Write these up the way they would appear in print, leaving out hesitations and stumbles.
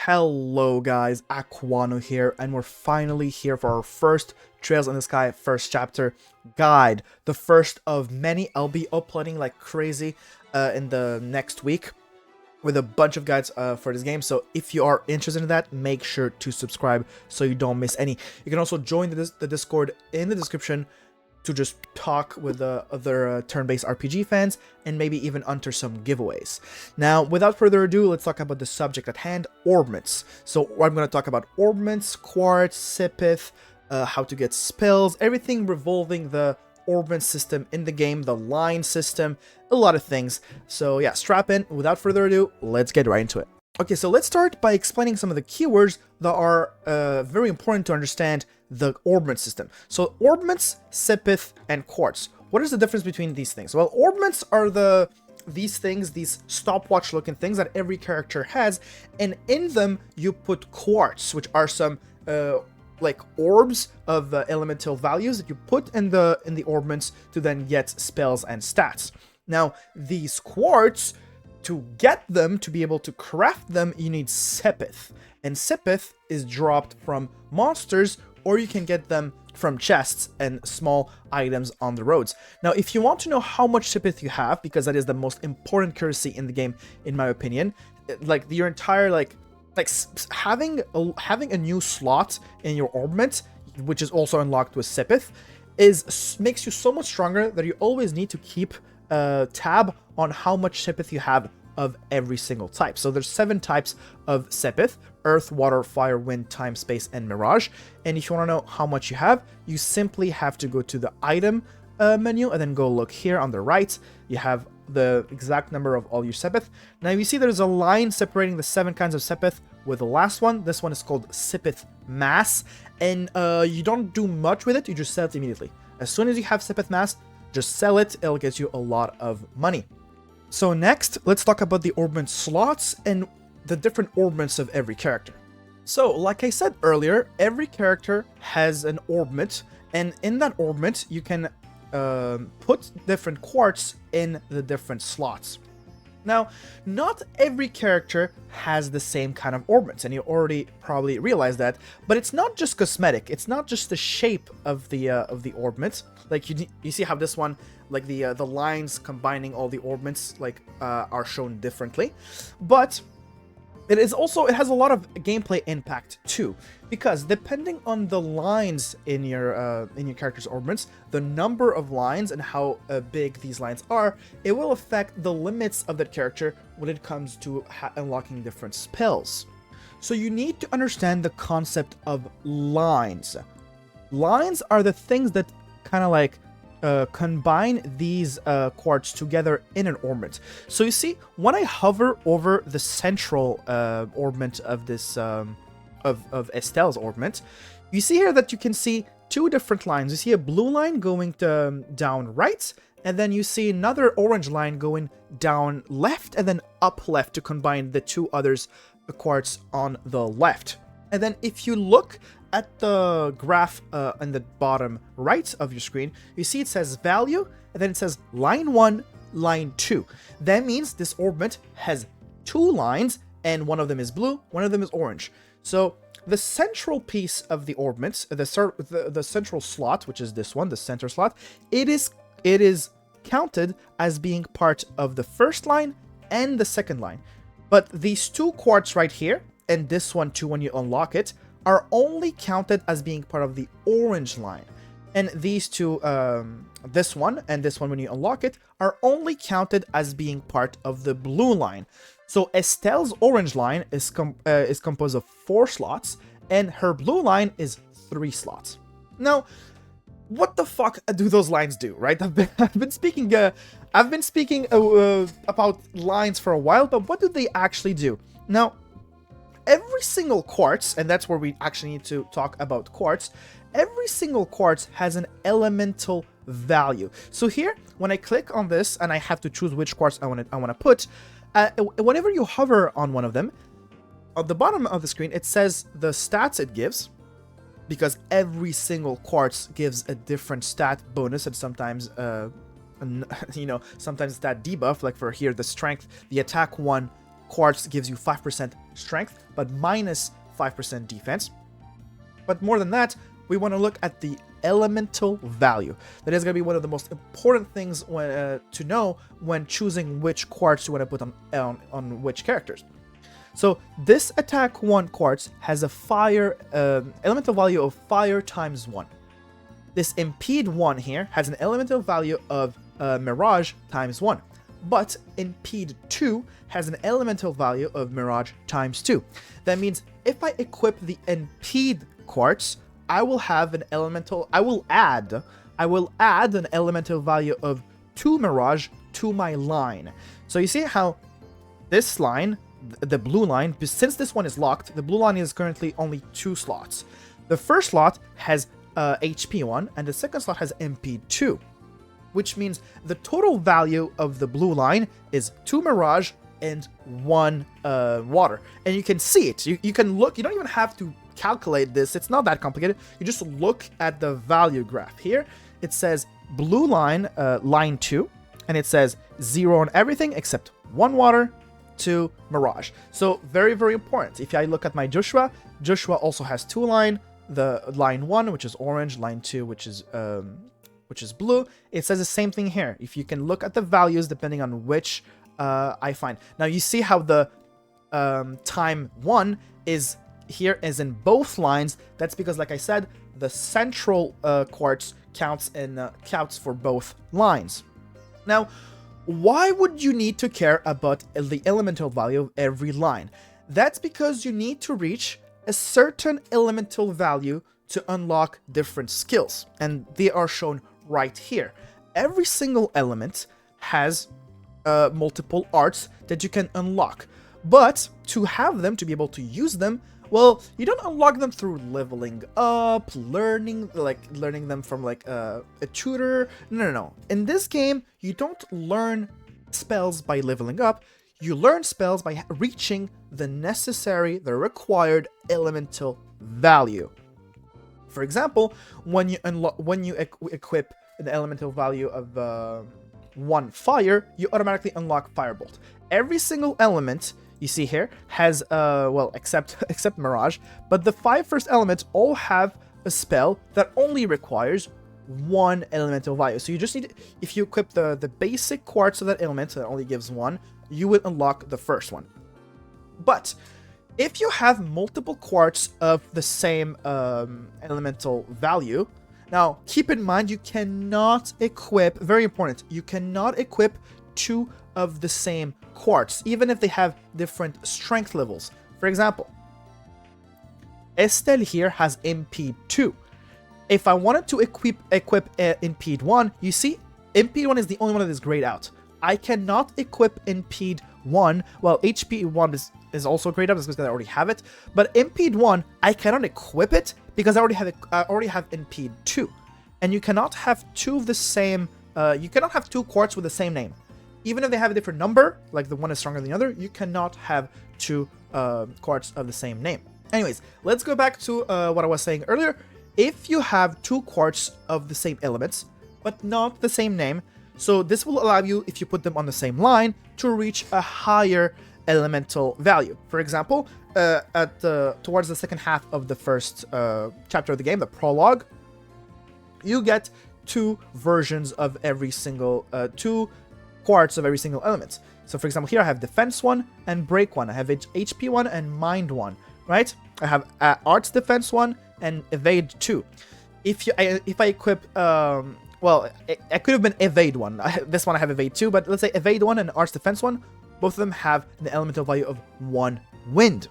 Hello guys, Acwano here, and we're finally here for our first Trails in the Sky first chapter guide. The first of many. I'll be uploading like crazy in the next week with a bunch of guides for this game. So if you are interested in that, make sure to subscribe so you don't miss any. You can also join the Discord in the description to just talk with the other turn-based RPG fans and maybe even enter some giveaways. Now, without further ado, let's talk about the subject at hand, orbments. So I'm going to talk about orbments, quartz, Sepith, how to get spells, everything revolving the orbment system in the game, the line system, a lot of things. So yeah, strap in. Without further ado, let's get right into it. Okay, so let's start by explaining some of the keywords that are very important to understand the orbment system. So orbments, Sepith, and quartz. What is the difference between these things? Well, orbments are these stopwatch looking things that every character has, and in them you put quartz, which are some like orbs of elemental values that you put in the orbments to then get spells and stats. Now these quartz, to get them, to be able to craft them, you need Sepith, and Sepith is dropped from monsters, or you can get them from chests and small items on the roads. Now, if you want to know how much Sepith you have, because that is the most important currency in the game, in my opinion, like your entire having a new slot in your orbment, which is also unlocked with Sepith, makes you so much stronger that you always need to keep tab on how much Sepith you have of every single type. So there's 7 types of Sepith: earth, water, fire, wind, time, space, and mirage. And if you want to know how much you have, you simply have to go to the item menu and then go look here on the right. You have the exact number of all your Sepith. Now you see there's a line separating the 7 kinds of Sepith with the last one. This one is called Sepith Mass, and you don't do much with it, you just sell it immediately. As soon as you have Sepith Mass, just sell it, it'll get you a lot of money. So next, let's talk about the orbment slots and the different orbments of every character. So, like I said earlier, every character has an orbment, and in that orbment, you can put different quartz in the different slots. Now, not every character has the same kind of orbments, and you already probably realized that, but it's not just cosmetic. It's not just the shape of the orbment. Like you see how this one, like the lines combining all the orbments like are shown differently, but it has a lot of gameplay impact too, because depending on the lines in your character's orbments, the number of lines and how big these lines are, it will affect the limits of that character when it comes to unlocking different spells. So you need to understand the concept of lines. Lines are the things that kind of like combine these quartz together in an orbment. So you see, when I hover over the central orbment of this of Estelle's orbment, you see here that you can see 2 different lines. You see a blue line going down right, and then you see another orange line going down left and then up left to combine the 2 others quartz on the left. And then if you look at the graph on the bottom right of your screen, you see it says value, and then it says line 1, line 2. That means this orbment has 2 lines, and one of them is blue, one of them is orange. So the central piece of the orbment, the central slot, which is this one, the center slot, it is counted as being part of the first line and the second line. But these 2 quartz right here, and this one too when you unlock it, are only counted as being part of the orange line. And these 2, this one and this one when you unlock it, are only counted as being part of the blue line. So Estelle's orange line is composed of 4 slots, and her blue line is 3 slots. Now, what the fuck do those lines do, right? I've been speaking about lines for a while, but what do they actually do? Now, every single quartz, and that's where we actually need to talk about quartz, every single quartz has an elemental value. So here, when I click on this and I have to choose which quartz I want to put, whenever you hover on one of them, at the bottom of the screen, it says the stats it gives, because every single quartz gives a different stat bonus, and sometimes sometimes that debuff, like for here, the strength, the attack 1 quartz gives you 5% strength, but minus 5% defense. But more than that, we want to look at the elemental value. That is going to be one of the most important things to know when choosing which quartz you want to put on which characters. So this attack 1 quartz has a fire elemental value of fire times 1. This impede 1 here has an elemental value of mirage times 1. But impede 2 has an elemental value of mirage times 2. That means if I equip the impede quartz, I will have an elemental, I will add an elemental value of 2 mirage to my line. So you see how this line, the blue line, since this one is locked, the blue line is currently only 2 slots. The first slot has HP 1 and the second slot has MP 2, which means the total value of the blue line is 2 mirage and 1 water. And you can see it. You can look, you don't even have to calculate this, it's not that complicated. You just look at the value graph here. It says blue line, line 2, and it says 0 on everything except 1 water, 2 mirage. So very, very important. If I look at my Joshua also has 2 line, the line 1, which is orange, line 2, which is blue. It says the same thing here. If you can look at the values depending on which I find. Now you see how the time 1 is here is in both lines. That's because, like I said, the central quartz counts for both lines. Now, why would you need to care about the elemental value of every line? That's because you need to reach a certain elemental value to unlock different skills, and they are shown right here. Every single element has multiple arts that you can unlock, but to have them, to be able to use them, well, you don't unlock them through leveling up, learning them from like a tutor. No. In this game, you don't learn spells by leveling up. You learn spells by reaching the required elemental value. For example, when you equip an elemental value of 1 fire, you automatically unlock Firebolt. Every single element you see here has well, except Mirage, but the 5 first elements all have a spell that only requires 1 elemental value. So you just need, if you equip the basic quartz of that element that only gives 1, you would unlock the first one. But if you have multiple quartz of the same elemental value, now keep in mind you cannot equip, very important, you cannot equip 2 of the same quartz, even if they have different strength levels. For example, Estelle here has Impede 2. If I wanted to equip Impede 1, you see, Impede 1 is the only one that is grayed out. I cannot equip Impede 1, well, HP 1 is also grayed out because I already have it, but Impede 1, I cannot equip it because I already have Impede 2. And you cannot have 2 of the same, you cannot have 2 quartz with the same name. Even if they have a different number, like the one is stronger than the other, you cannot have 2 quartz of the same name. Anyways, let's go back to what I was saying earlier. If you have 2 quartz of the same elements, but not the same name, so this will allow you, if you put them on the same line, to reach a higher elemental value. For example, towards the second half of the first chapter of the game, the prologue, you get 2 versions of every single, 2 quartz of every single element. So for example, here I have defense 1 and break 1. I have HP 1 and mind 1, right? I have arts defense 1 and evade 2. If I equip, well, it could have been evade 1. This one I have evade 2, but let's say evade 1 and arts defense 1, both of them have an elemental value of 1 wind.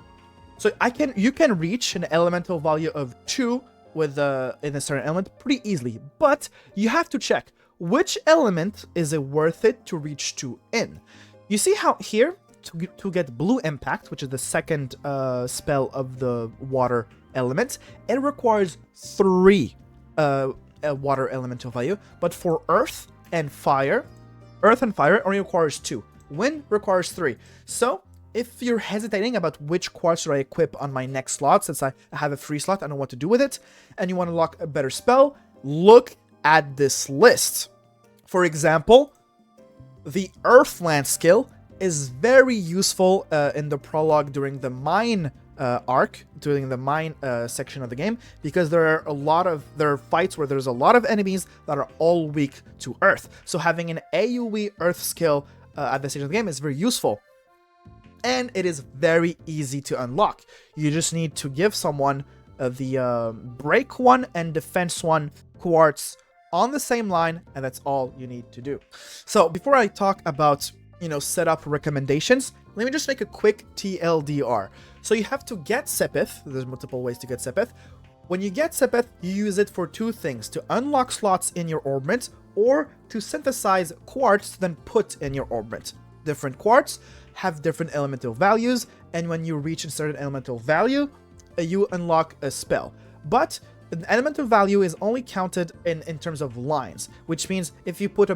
So you can reach an elemental value of 2 with in a certain element pretty easily, but you have to check which element is it worth it to reach 2 in. You see how here, to get blue impact, which is the second spell of the water element, it requires 3 water elemental value, but for earth and fire it only requires 2. Wind requires 3. So if you're hesitating about which quartz should I equip on my next slot, since I have a free slot, I know what to do with it, and you want to unlock a better spell, look at this list. For example, the Earthland skill is very useful in the prologue during the mine arc, during the mine section of the game, because there are fights where there's a lot of enemies that are all weak to earth. So having an AoE earth skill at this stage of the game is very useful. And it is very easy to unlock. You just need to give someone the break 1 and defense 1 quartz on the same line, and that's all you need to do. So before I talk about, setup recommendations, let me just make a quick TLDR. So you have to get Sepith. There's multiple ways to get Sepith. When you get Sepith, you use it for two things: to unlock slots in your orbment, or to synthesize quartz to then put in your orbment. Different quartz have different elemental values, and when you reach a certain elemental value, you unlock a spell. But the elemental value is only counted in terms of lines, which means if you put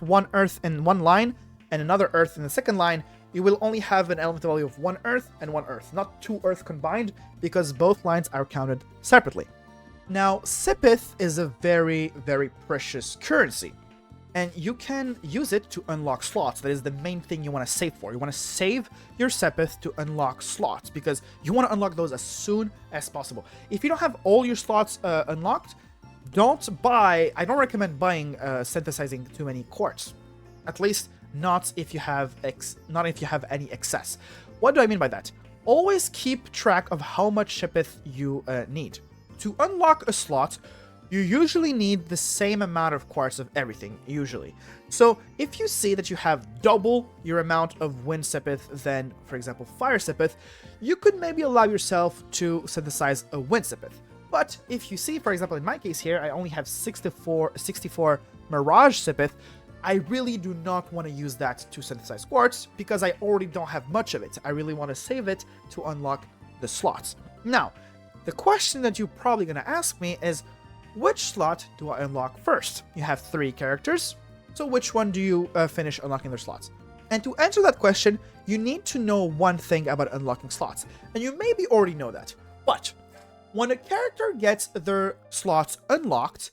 one earth in one line and another earth in the second line, you will only have an elemental value of one earth and one earth, not two earth combined, because both lines are counted separately. Now, Sepith is a very, very precious currency, and you can use it to unlock slots. That is the main thing you want to save for. You want to save your Sepith to unlock slots, because you want to unlock those as soon as possible. If you don't have all your slots unlocked, I don't recommend buying synthesizing too many quartz. At least not if you have any excess. What do I mean by that? Always keep track of how much Sepith you need. To unlock a slot, you usually need the same amount of quartz of everything, usually. So if you see that you have double your amount of wind Sepith than, for example, fire Sepith, you could maybe allow yourself to synthesize a wind Sepith. But if you see, for example, in my case here, I only have 64 Mirage Sepith, I really do not want to use that to synthesize quartz, because I already don't have much of it. I really want to save it to unlock the slots. Now, the question that you're probably going to ask me is, which slot do I unlock first? You have 3 characters, so which one do you finish unlocking their slots? And to answer that question, you need to know one thing about unlocking slots, and you maybe already know that. But when a character gets their slots unlocked,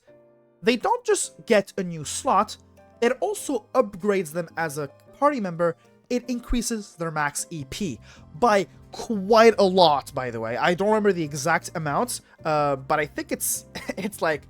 they don't just get a new slot, it also upgrades them as a party member. It increases their max EP by quite a lot, by the way. I don't remember the exact amount, but I think it's like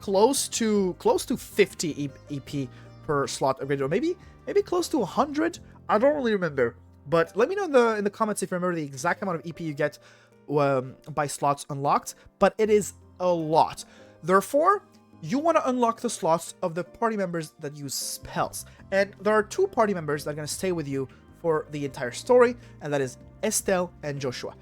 close to 50 EP per slot upgrade, or maybe close to 100. I don't really remember, but let me know in the comments if you remember the exact amount of EP you get by slots unlocked. But it is a lot. Therefore, you want to unlock the slots of the party members that use spells. And there are 2 party members that are going to stay with you for the entire story, and that is Estelle and Joshua.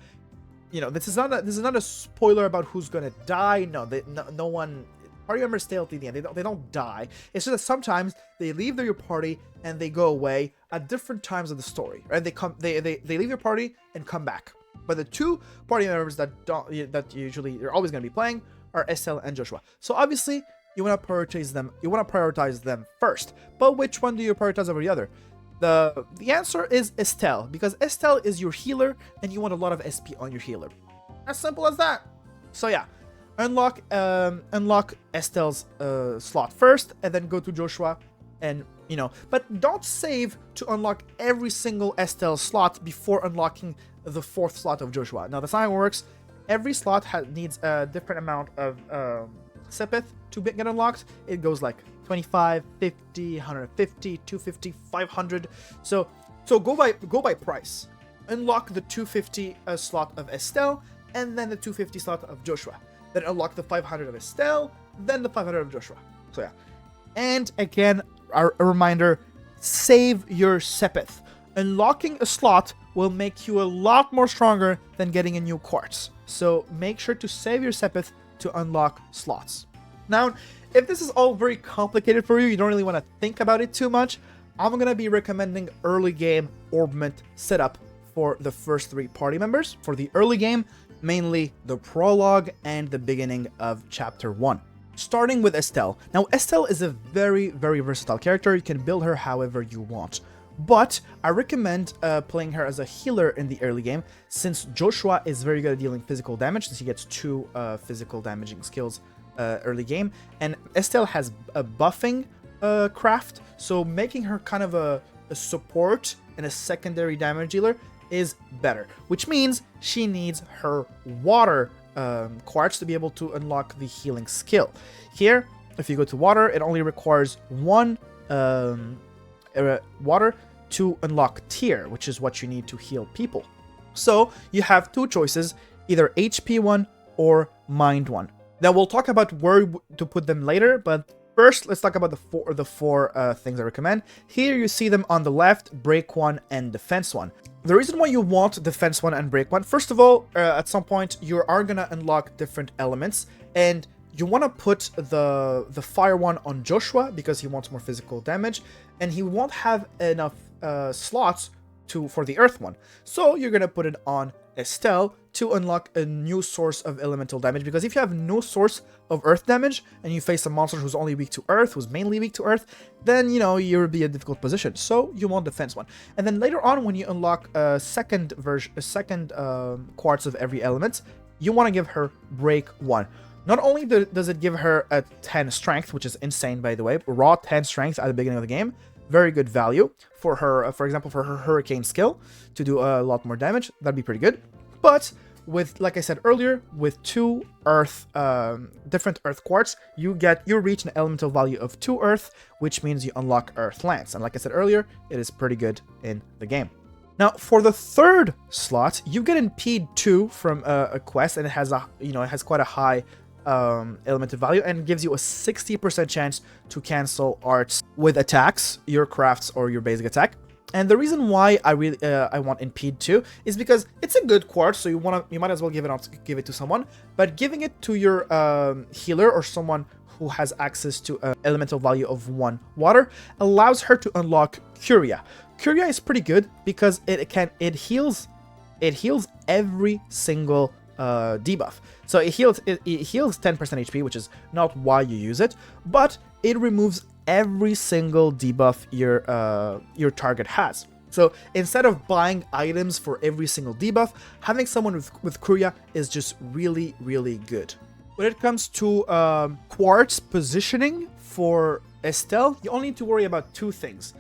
This is not a spoiler about who's going to die. No one. Party members stay till the end. They don't die. It's just that sometimes they leave your party and they go away at different times of the story. Right? They leave your party and come back. But the 2 party members that usually you're always going to be playing are Estelle and Joshua. So obviously you want to prioritize them first. But which one do you prioritize over the other? The answer is Estelle, because Estelle is your healer and you want a lot of SP on your healer. As simple as that. So yeah, unlock Estelle's slot first, and then go to Joshua, and but don't save to unlock every single Estelle slot before unlocking the 4th slot of Joshua. Now that's not how it works. Every slot needs a different amount of Sepith to get unlocked. It goes like 25, 50, 150, 250, 500. So go by price. Unlock the 250 slot of Estelle, and then the 250 slot of Joshua. Then unlock the 500 of Estelle, then the 500 of Joshua. So yeah. And again, a reminder, save your Sepith. Unlocking a slot will make you a lot more stronger than getting a new quartz. So make sure to save your Sepith to unlock slots. Now, if this is all very complicated for you don't really want to think about it too much, I'm going to be recommending early game Orbment setup for the first 3 party members. For the early game, mainly the prologue and the beginning of chapter 1. Starting with Estelle. Now, Estelle is a very, very versatile character. You can build her however you want. But I recommend playing her as a healer in the early game, since Joshua is very good at dealing physical damage, since he gets 2 physical damaging skills early game. And Estelle has a buffing craft, so making her kind of a a support and a secondary damage dealer is better, which means she needs her water quartz to be able to unlock the healing skill. Here, if you go to water, it only requires one water to unlock tier, which is what you need to heal people. So you have two choices, either HP 1 or Mind 1. Now we'll talk about where to put them later, but first let's talk about the four things I recommend. Here you see them on the left: Break 1 and Defense 1. The reason why you want Defense 1 and Break 1, first of all, at some point you are gonna unlock different elements, and you want to put the Fire 1 on Joshua because he wants more physical damage, and he won't have enough slots for the Earth 1. So you're gonna put it on Estelle to unlock a new source of elemental damage, because if you have no source of Earth damage and you face a monster who's only weak to Earth, who's mainly weak to Earth, then you know you'll be in a difficult position. So you want Defense 1, and then later on when you unlock a second quartz of every element, you want to give her Break 1. Not only does it give her a 10 strength, which is insane by the way, raw 10 strength at the beginning of the game, very good value for her, for example, for her Hurricane skill to do a lot more damage. That'd be pretty good. But with, like I said earlier, with two Earth, different Earth quartz, you reach an elemental value of 2 Earth, which means you unlock Earth Lance. And like I said earlier, it is pretty good in the game. Now, for the third slot, you get Impede 2 from a quest, and it has quite a high elemental value, and gives you a 60% chance to cancel arts with attacks, your crafts or your basic attack. And the reason why I want Impede 2 is because it's a good quartz, so you might as well give it to someone. But giving it to your healer or someone who has access to an elemental value of 1 water allows her to unlock Curia. Curia is pretty good because it heals every single debuff. So it heals 10% HP, which is not why you use it, but it removes every single debuff your target has. So instead of buying items for every single debuff, having someone with Curia is just really, really good. When it comes to quartz positioning for Estelle, you only need to worry about 2 things.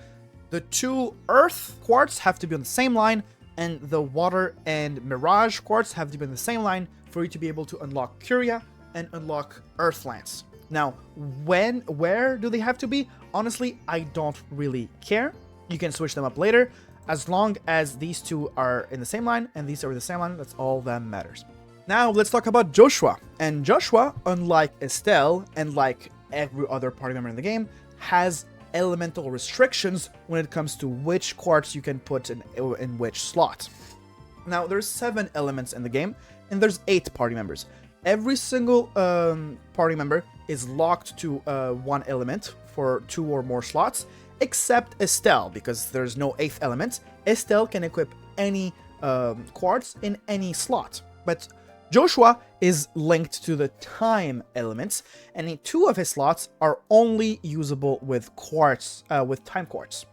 The 2 Earth quartz have to be on the same line, and the Water and Mirage quartz have to be on the same line for you to be able to unlock Curia and unlock Earth Lance. Now, where do they have to be? Honestly, I don't really care. You can switch them up later. As long as these 2 are in the same line and these are in the same line, that's all that matters. Now, let's talk about Joshua. And Joshua, unlike Estelle and like every other party member in the game, has elemental restrictions when it comes to which quartz you can put in which slot. Now, there's 7 elements in the game, and there's 8 party members. Every single party member is locked to 1 element for 2 or more slots, except Estelle, because there's no 8th element. Estelle can equip any quartz in any slot, but Joshua is linked to the time elements, and 2 of his slots are only usable with quartz, with time quartz.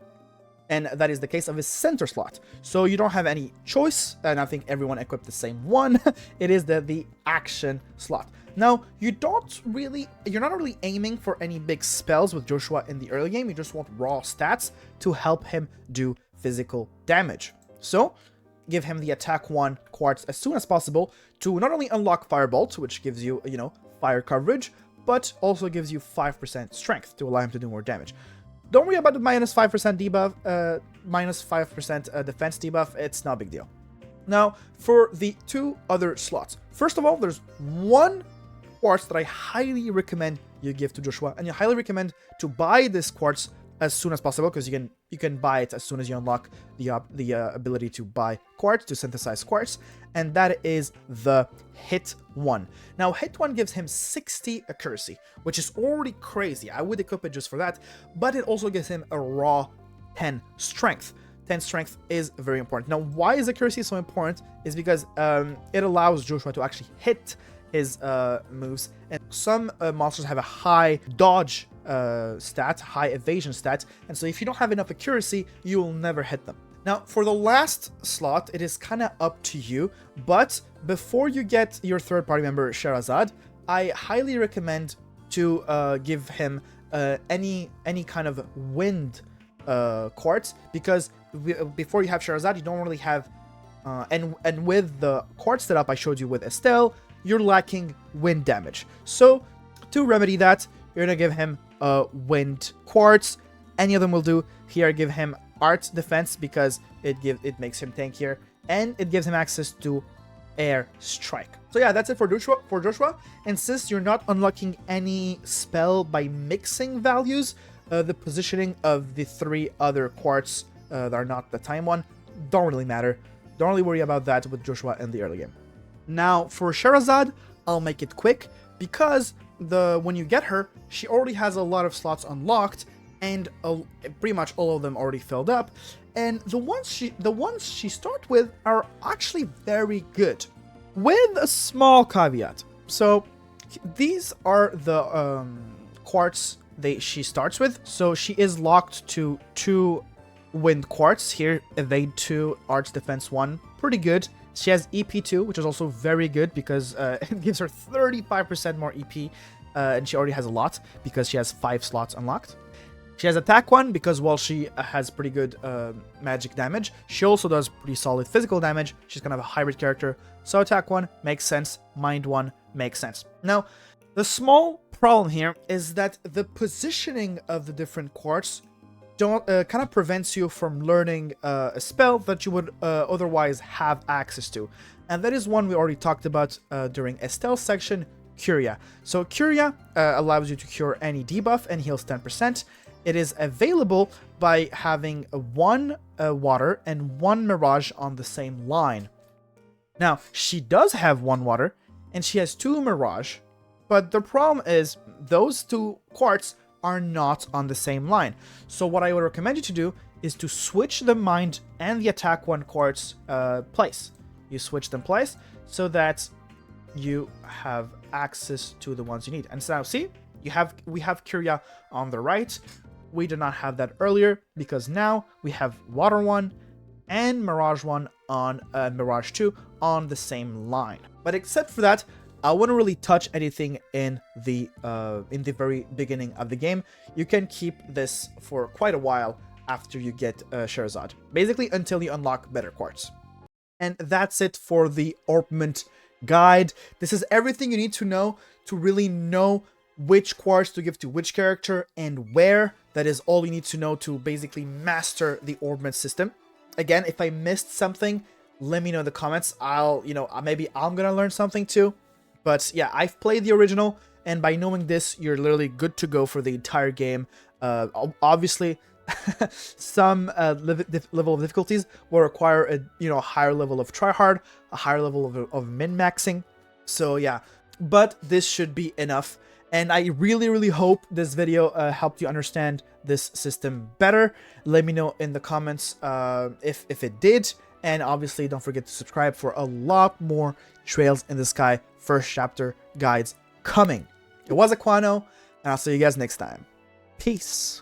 And that is the case of his center slot. So you don't have any choice, and I think everyone equipped the same one. It is the action slot. Now, you're not really aiming for any big spells with Joshua in the early game. You just want raw stats to help him do physical damage. So give him the attack 1 quartz as soon as possible to not only unlock Firebolt, which gives you, fire coverage, but also gives you 5% strength to allow him to do more damage. Don't worry about the minus 5% debuff, minus 5% defense debuff. It's not a big deal. Now, for the 2 other slots. First of all, there's 1 quartz that I highly recommend you give to Joshua, and you highly recommend to buy this quartz as soon as possible, because you can buy it as soon as you unlock the ability to buy quartz, to synthesize quartz, and that is the Hit 1. Now, Hit 1 gives him 60 accuracy, which is already crazy. I would equip it just for that, but it also gives him a raw 10 strength. 10 strength is very important. Now, why is accuracy so important? Is because it allows Joshua to actually hit his moves, and some monsters have a high dodge stat, high evasion stat, and so if you don't have enough accuracy, you will never hit them. Now, for the last slot, it is kind of up to you, but before you get your third party member, Scherazard, I highly recommend to give him any kind of wind Quartz, because before you have Scherazard, you don't really have, and with the Quartz setup I showed you with Estelle, you're lacking wind damage. So to remedy that, you're gonna give him wind Quartz. Any of them will do. Here, give him art defense because it makes him tankier, and it gives him access to air strike. So yeah, that's it for Joshua. And since you're not unlocking any spell by mixing values, the positioning of the 3 other quartz that are not the time one don't really matter. Don't really worry about that with Joshua in the early game. Now for Scherazard, I'll make it quick because when you get her, she already has a lot of slots unlocked, and pretty much all of them already filled up. And the ones she starts with are actually very good, with a small caveat. So these are the quartz she starts with. So she is locked to 2 wind quartz here, evade 2, arch defense 1, pretty good. She has EP 2, which is also very good because it gives her 35% more EP, and she already has a lot because she has 5 slots unlocked. She has attack 1 because while she has pretty good magic damage, she also does pretty solid physical damage. She's kind of a hybrid character, so attack 1 makes sense, mind 1 makes sense. Now, the small problem here is that the positioning of the different quartz kind of prevents you from learning a spell that you would otherwise have access to, and that is one we already talked about during Estelle's section, Curia. So Curia allows you to cure any debuff and heals 10%. It is available by having 1 water and 1 mirage on the same line. Now, she does have 1 water and she has 2 mirage, but the problem is those 2 quartz are not on the same line. So what I would recommend you to do is to switch the mind and the attack 1 quartz place. You switch them place so that you have access to the ones you need. And so now see, we have Curia on the right. We did not have that earlier because now we have Water 1 and Mirage 1 on Mirage 2 on the same line. But except for that, I wouldn't really touch anything in the very beginning of the game. You can keep this for quite a while after you get Scherazard, basically until you unlock better quartz. And that's it for the Orbment guide. This is everything you need to know to really know which quartz to give to which character and where. That is all you need to know to basically master the Orbment system. Again, if I missed something, let me know in the comments. Maybe I'm gonna learn something too. But yeah, I've played the original, and by knowing this, you're literally good to go for the entire game. Obviously, some level of difficulties will require a higher level of tryhard, a higher level of min-maxing. So yeah, but this should be enough. And I really, really hope this video helped you understand this system better. Let me know in the comments if it did. And obviously, don't forget to subscribe for a lot more Trails in the Sky first chapter guides coming. It was acwano, and I'll see you guys next time. Peace.